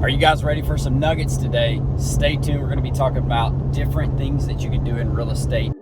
Are you guys ready for some nuggets today? Stay tuned. We're going to be talking about different things that you can do in real estate.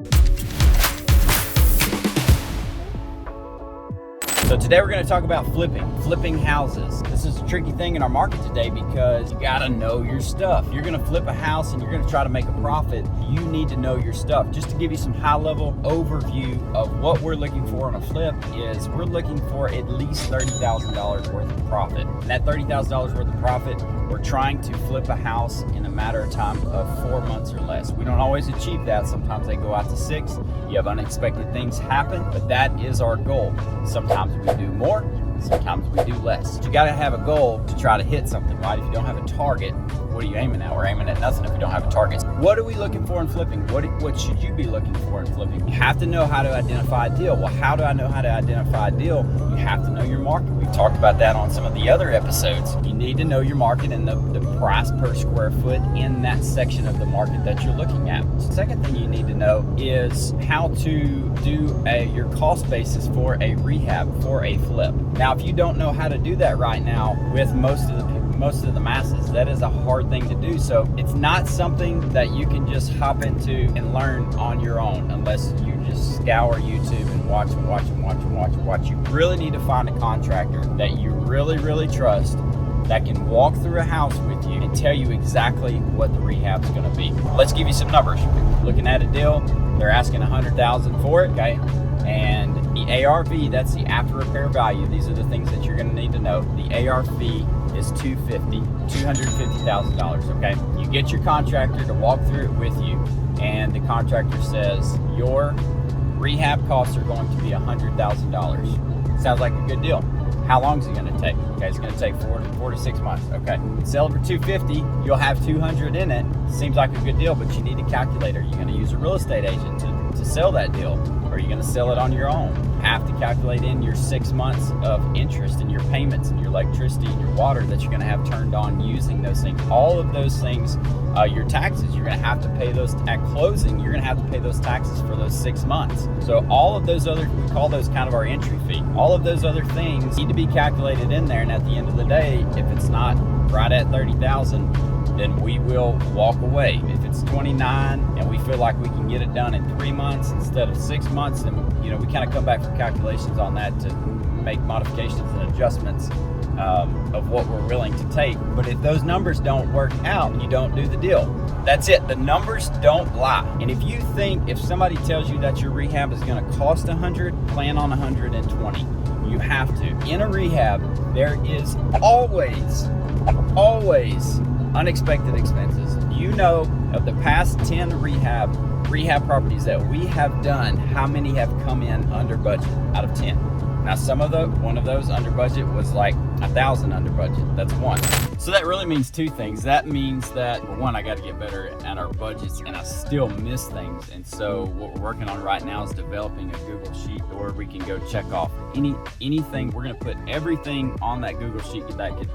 So today we're going to talk about flipping houses. This is a tricky thing in our market today because you got to know your stuff. You're going to flip a house and you're going to try to make a profit. You need to know your stuff. Just to give you some high-level overview of what we're looking for on a flip is we're looking for at least $30,000 worth of profit. And that $30,000 worth of profit, we're trying to flip a house in a matter of time of 4 months or less. We don't always achieve that. Sometimes they go out to 6. You have unexpected things happen, but that is our goal. Sometimes we do more, sometimes we do less. But you got to have a goal to try to hit something, right? If you don't have a target, what are you aiming at? We're aiming at nothing if we don't have a target. What are we looking for in flipping? What should you be looking for in flipping? You have to know how to identify a deal. Well, how do I know how to identify a deal? You have to know your market. We've talked about that on some of the other episodes. You need to know your market and the price per square foot in that section of the market that you're looking at. The second thing you need to know is how to do your cost basis for a rehab, for a flip. Now, if you don't know how to do that right now with most of the masses, that is a hard thing to do. So it's not something that you can just hop into and learn on your own unless you just scour YouTube and watch. You really need to find a contractor that you really trust that can walk through a house with you and tell you exactly what the rehab's going to be. Let's give you some numbers. Looking at a deal, they're asking $100,000 for it, okay? And the ARV, that's the after repair value. These are the things that you're going to need to know. The ARV is $250,000, okay? You get your contractor to walk through it with you, and the contractor says your rehab costs are going to be $100,000. Sounds like a good deal. How long is it going to take? Okay, it's going to take 4 to 6 months. Okay, sell it for $250. You'll have $200 in it. Seems like a good deal, but you need a calculator. You're going to use a real estate agent to sell that deal, or you're going to sell it on your own. You have to calculate in your 6 months of interest and your payments and your electricity and your water that you're going to have turned on using those things. All of those things, your taxes, you're going to have to pay those at closing. You're going to have to pay those taxes for those 6 months. So all of those other, we call those kind of our entry fee. All of those other things need to be calculated in there. And at the end of the day, if it's not right at 30,000, then we will walk away. If it's 29 and we feel like we can get it done in 3 months instead of 6 months, then we kind of come back for calculations on that to make modifications and adjustments of what we're willing to take. But if those numbers don't work out, you don't do the deal. That's it. The numbers don't lie. And if somebody tells you that your rehab is going to cost 100, plan on 120. You have to. In a rehab, there is always unexpected expenses. Of the past 10 rehab properties that we have done, how many have come in under budget out of 10? Now, one of those under budget was like 1,000 under budget. That's one. So that really means two things. That means that, one, I got to get better at our budgets, and I still miss things. And so what we're working on right now is developing a Google sheet where we can go check off anything. We're going to put everything on that Google sheet that could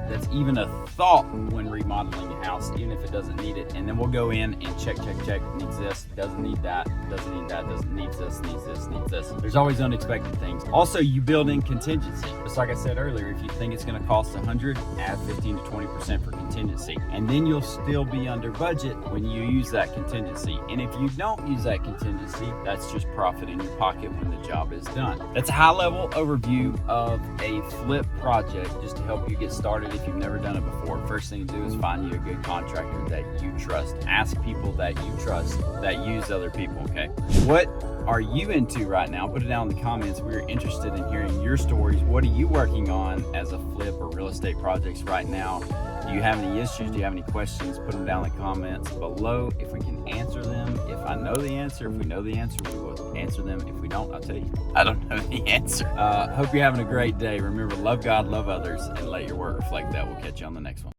that's even a thought when remodeling a house, even if it doesn't need it. And then we'll go in and check. Needs this, doesn't need that, doesn't need that, doesn't need this, needs this, needs this. There's always unexpected things. Also, you build in contingency. Just like I said earlier, if you think it's going to cost 100, add 15 to 20% for contingency. And then you'll still be under budget when you use that contingency. And if you don't use that contingency, that's just profit in your pocket when the job is done. That's a high-level overview of a flip project, just to help you get started if you've never done it before. First thing to do is find you a good contractor that you trust. Ask people that you trust that use other people, okay? What are you into right now? Put it down in the comments. We're interested in hearing your stories. What are you working on as a flip or real estate projects right now? Do you have any issues? Do you have any questions? Put them down in the comments below if we can answer them. If I know the answer, if we know the answer, we will answer them. If we don't, I'll tell you, I don't know the answer. Hope you're having a great day. Remember, love God, love others, and let your work reflect that. We'll catch you on the next one.